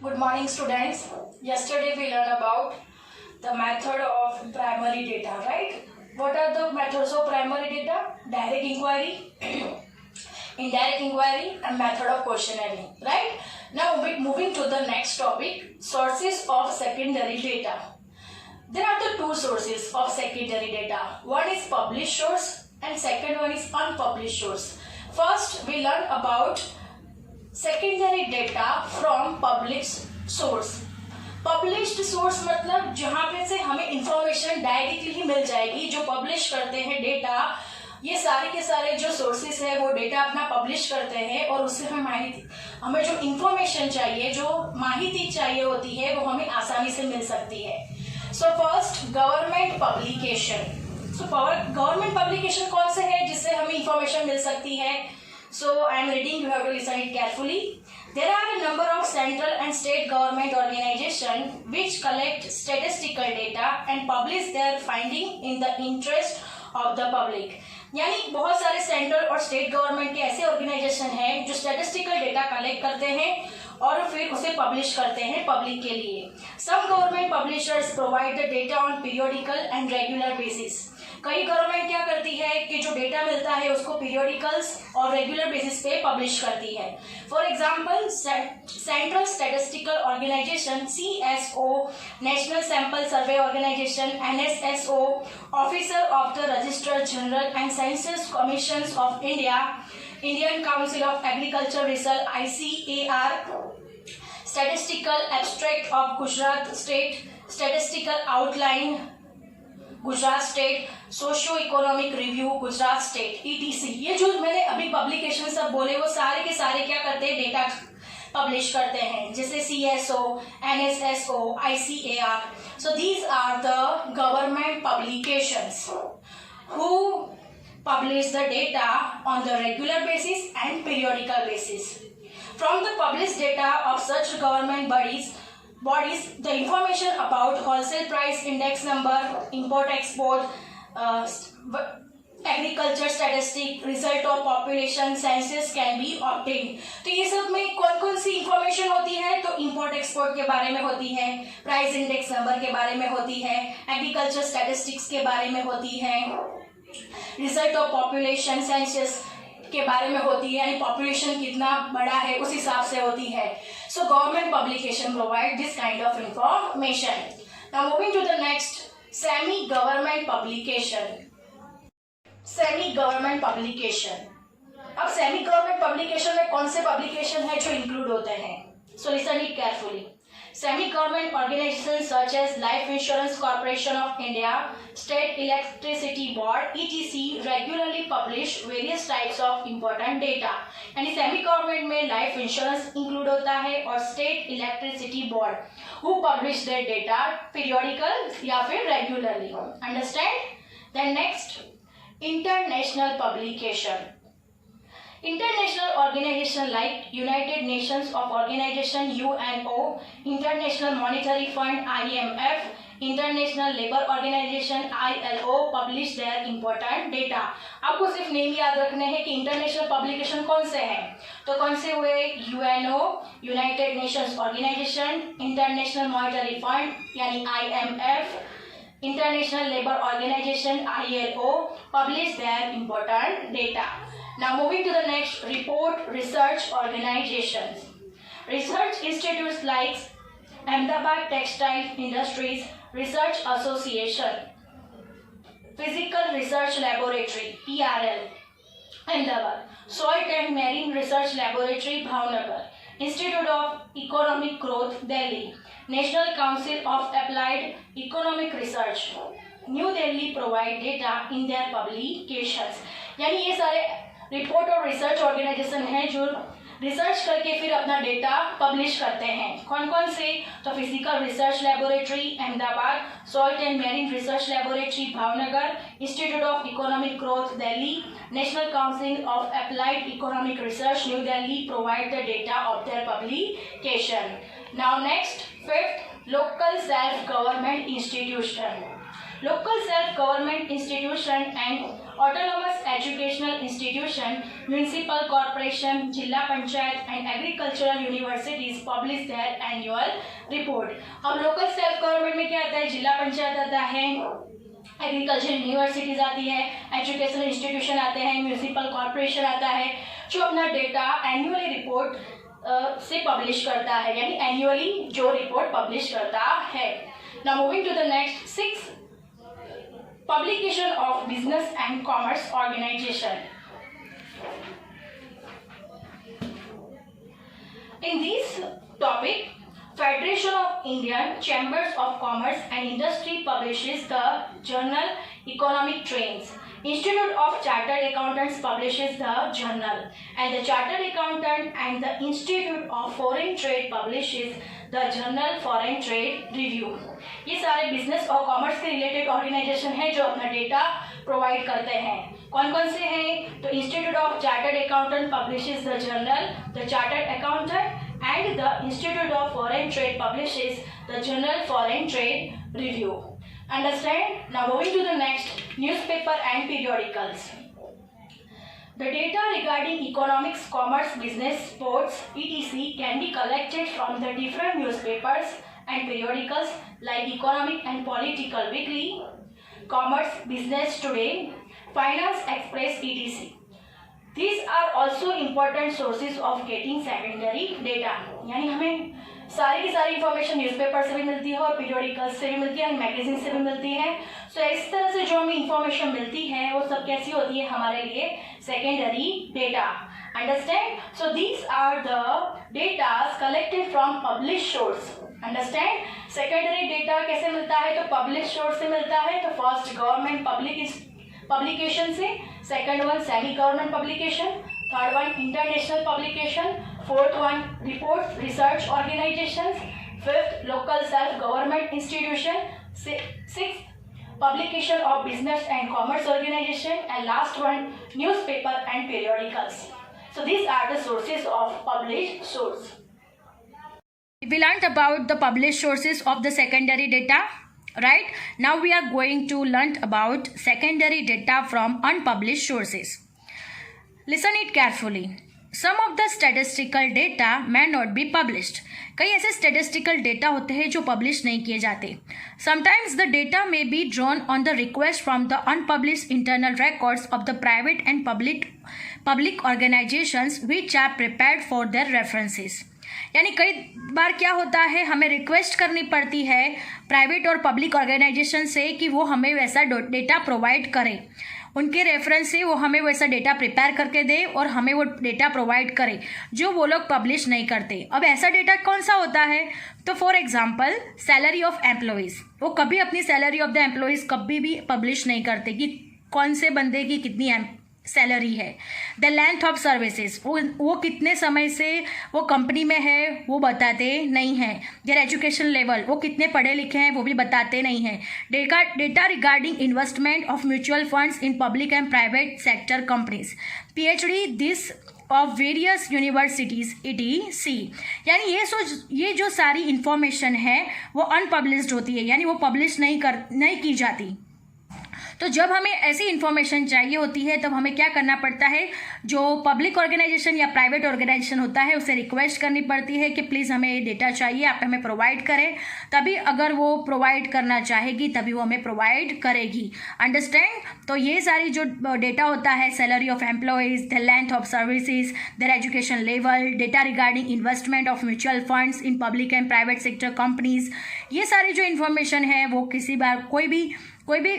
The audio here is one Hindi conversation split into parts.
Good morning, students. Yesterday we learned about the method of primary data, right? What are the methods of primary data? Direct inquiry, indirect inquiry, and method of questionnaire, right? Now moving to the next topic, sources of secondary data. There are the two sources of secondary data. One is published source and second one is unpublished source. First, we learn about secondary data from published source. Published source मतलब जहां पे से हमें इंफॉर्मेशन डायरेक्टली ही मिल जाएगी. जो पब्लिश करते हैं डेटा, ये सारे के सारे जो सोर्सेस है वो डेटा अपना पब्लिश करते हैं और उससे हमें जो इंफॉर्मेशन चाहिए, जो माहिती चाहिए होती है, वो हमें आसानी से मिल सकती है. So first, government publication. सो गवर्नमेंट पब्लिकेशन कौन से है जिससे हमें इंफॉर्मेशन मिल सकती है? So I am reading, you have to listen it carefully. There are a number of central and state government organizations which collect statistical data and publish their finding in the interest of the public. यानी बहुत सारे सेंट्रल और स्टेट गवर्नमेंट के ऐसे ऑर्गेनाइजेशन हैं जो स्टैटिस्टिकल डेटा कलेक्ट करते हैं और फिर उसे पब्लिश करते हैं पब्लिक के लिए. Some government publishers provide the data on periodical and regular basis. कई गवर्नमेंट क्या करती है कि जो डेटा मिलता है उसको पीरियोडिकल्स और रेगुलर बेसिस पे पब्लिश करती है. For example, central statistical organisation CSO, national sample survey organisation NSSO, officer of the registrar general and census commission of India, Indian council of agriculture research ICAR, statistical abstract of Gujarat state, statistical outline Gujarat state, socio economic review Gujarat state ETC. ये जो मैंने अभी पब्लिकेशन सब बोले वो सारे के सारे क्या करते हैं? डेटा पब्लिश करते हैं, जैसे CSO, NSSO, ICAR. So these are the government publications who publish the data on the regular basis and periodical basis. From the published data of such government bodies, the information about wholesale price index number, import export, agriculture statistic, result of population census can be obtain. तो ये सब में कौन कौन सी इंफॉर्मेशन होती है? तो इंपोर्ट एक्सपोर्ट के बारे में होती है, प्राइस इंडेक्स नंबर के बारे में होती है, एग्रीकल्चर स्टैटिस्टिक्स के बारे में होती है, रिजल्ट ऑफ पॉपुलेशन सेंसस के बारे में होती है, यानी पॉपुलेशन कितना बड़ा है उस हिसाब से होती है. So government publication provide this kind of information. Now moving to the next, semi government publication. Semi government publication. अब सेमी गवर्नमेंट पब्लिकेशन में कौन से पब्लिकेशन है जो इंक्लूड होते हैं? So listen it carefully. Semi-government organizations such as Life Insurance Corporation of India, State Electricity Board, etc. regularly publish various types of important data. यानी सेमी गवर्नमेंट में लाइफ इंश्योरेंस इंक्लूड होता है और state electricity board who publish their data periodical या फिर regularly. Understand? Then next, international publication. International organization like United Nations of Organization UNO, International Monetary Fund IMF, International Labour Organization ILO publish their important data. आपको सिर्फ नेम याद रखने हैं कि इंटरनेशनल पब्लिकेशन कौन से हैं. तो कौन से हुए? UNO, United Nations organisation, international monetary fund यानी IMF, international labour organisation ILO publish their important data. Now moving to the next, report research organizations. Research institutes like Ahmedabad Textile Industries Research Association, Physical Research Laboratory PRL Ahmedabad, Salt and Marine Research Laboratory Bhavnagar, Institute of Economic Growth Delhi, National Council of Applied Economic Research New Delhi provide data in their publications. यानी ये सारे रिपोर्ट और रिसर्च ऑर्गेनाइजेशन हैं जो रिसर्च करके फिर अपना डेटा पब्लिश करते हैं. कौन कौन से? तो physical research laboratory Ahmedabad, salt and marine research laboratory Bhavnagar, institute of economic growth Delhi, national council of applied economic research new Delhi provide the data of their publication. Now next, fifth, local self government institution. local self-government institution and autonomous educational institution, municipal corporation, Jilla Panchayat and agricultural universities publish their annual report. अब local self-government में क्या आता है? जिला पंचायत आता है, एग्रीकल्चर यूनिवर्सिटीज आती है, एजुकेशनल इंस्टीट्यूशन आते हैं, म्यूनिसिपल कॉर्पोरेशन आता है, जो अपना डेटा एनुअली रिपोर्ट से पब्लिश करता है, यानी एनुअली जो रिपोर्ट पब्लिश करता है. Now moving to the next 6 publication of business and commerce organization. In this topic, Federation of Indian Chambers of Commerce and Industry publishes the journal Economic Trends. Institute of Chartered Accountants publishes the journal, and the Chartered Accountant and the Institute of Foreign Trade publishes the journal Foreign Trade Review. ये सारे बिजनेस और कॉमर्स के रिलेटेड ऑर्गेनाइजेशन है जो अपना डेटा प्रोवाइड करते हैं. कौन कौन से हैं? तो institute of chartered accountant publishes the journal the chartered accountant and the institute of foreign trade publishes the journal foreign trade review. Understand? Now moving to the next, newspaper and periodicals. The data regarding economics, commerce, business, sports, etc. can be collected from the different newspapers and periodicals like Economic and Political Weekly, Commerce, Business Today, Finance Express, etc. These are also important sources of getting secondary data. यानी हमें सारी की सारी इंफॉर्मेशन न्यूज़पेपर से भी मिलती है और पीरियोडिकल्स से भी मिलती है, मैगजीन से भी मिलती है. सो इस तरह से जो हमें इंफॉर्मेशन मिलती है वो सब कैसी होती है? हमारे लिए secondary data. Understand? So these are the datas collected from publish source. Understand? Secondary data कैसे मिलता है? तो पब्लिश सोर्स से मिलता है. तो फर्स्ट गवर्नमेंट पब्लिकेशन से, second one semi government publication, third one international publication, fourth one report research organisations, fifth local self government institution, sixth publication of business and commerce organisation, and last one newspaper and periodicals. So these are the sources of published source. We learned about the published sources of the secondary data, right? Now we are going to learn about secondary data from unpublished sources. Listen it carefully. Some of the statistical data may not be published. कई ऐसे statistical data होते हैं जो publish नहीं किए जाते. Sometimes the data may be drawn on the request from the unpublished internal records of the private and public organizations which are prepared for their references. यानी कई बार क्या होता है, हमें रिक्वेस्ट करनी पड़ती है प्राइवेट और पब्लिक ऑर्गेनाइजेशन से कि वो हमें वैसा डेटा प्रोवाइड करें, उनके रेफरेंस से वो हमें वैसा डेटा प्रिपेयर करके दे और हमें वो डेटा प्रोवाइड करे जो वो लोग पब्लिश नहीं करते. अब ऐसा डेटा कौन सा होता है? तो for example salary of employees, वो कभी अपनी सैलरी ऑफ द एम्प्लॉयज़ कभी भी पब्लिश नहीं करते कि कौन से बंदे की कितनी सैलरी है. द लेंथ ऑफ सर्विसेज, वो कितने समय से वो कंपनी में है वो बताते नहीं हैं. देयर एजुकेशन लेवल, वो कितने पढ़े लिखे हैं वो भी बताते नहीं हैं. Data regarding investment of mutual funds in public and private sector companies, PhD this of various universities ETC. यानी ये जो सारी इंफॉर्मेशन है वो अनपब्लिश्ड होती है, यानी वो पब्लिश नहीं की जाती. तो जब हमें ऐसी इन्फॉर्मेशन चाहिए होती है तब हमें क्या करना पड़ता है, जो पब्लिक ऑर्गेनाइजेशन या प्राइवेट ऑर्गेनाइजेशन होता है उसे रिक्वेस्ट करनी पड़ती है कि प्लीज़ हमें ये डेटा चाहिए, आप हमें प्रोवाइड करें. तभी अगर वो प्रोवाइड करना चाहेगी तभी वो हमें प्रोवाइड करेगी. अंडरस्टैंड? तो ये सारी जो डेटा होता है, salary of employees, the length of services, there education level, data regarding investment of mutual funds in public and private sector companies, ये सारी जो इन्फॉर्मेशन है वो किसी बार कोई भी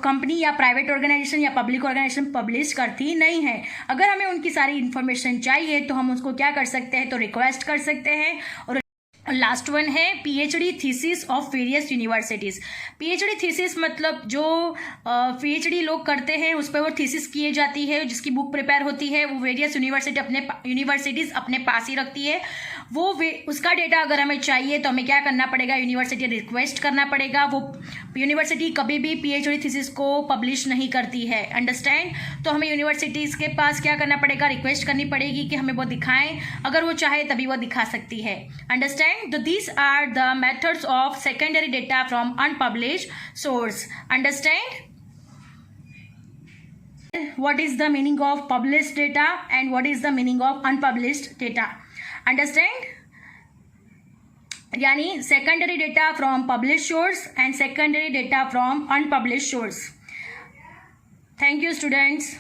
कंपनी या प्राइवेट ऑर्गेनाइजेशन या पब्लिक ऑर्गेनाइजेशन पब्लिश करती नहीं है. अगर हमें उनकी सारी इन्फॉर्मेशन चाहिए तो हम उसको क्या कर सकते हैं, तो रिक्वेस्ट कर सकते हैं. और लास्ट वन है PhD thesis of various universities. PhD thesis मतलब जो PhD लोग करते हैं उस पर वो थीसिस किए जाती है, जिसकी बुक प्रिपेयर होती है वो वेरियस यूनिवर्सिटीज़ अपने पास ही रखती है वो उसका डेटा अगर हमें चाहिए तो हमें क्या करना पड़ेगा, यूनिवर्सिटी रिक्वेस्ट करना पड़ेगा। वो यूनिवर्सिटी कभी भी पीएचडी थीसिस को पब्लिश नहीं करती है, अंडरस्टैंड। तो हमें यूनिवर्सिटीज़ के पास क्या करना पड़ेगा, रिक्वेस्ट करनी पड़ेगी कि हमें वो दिखाएं, अगर वो चाहे तभी वो दिखा सकती है, अंडरस्टैंड। तो this are the methods of secondary data from unpublished source, understand. What is the meaning of published data and what is the meaning of unpublished data, understand? यानी secondary data from published source and secondary data from unpublished source. Thank you students.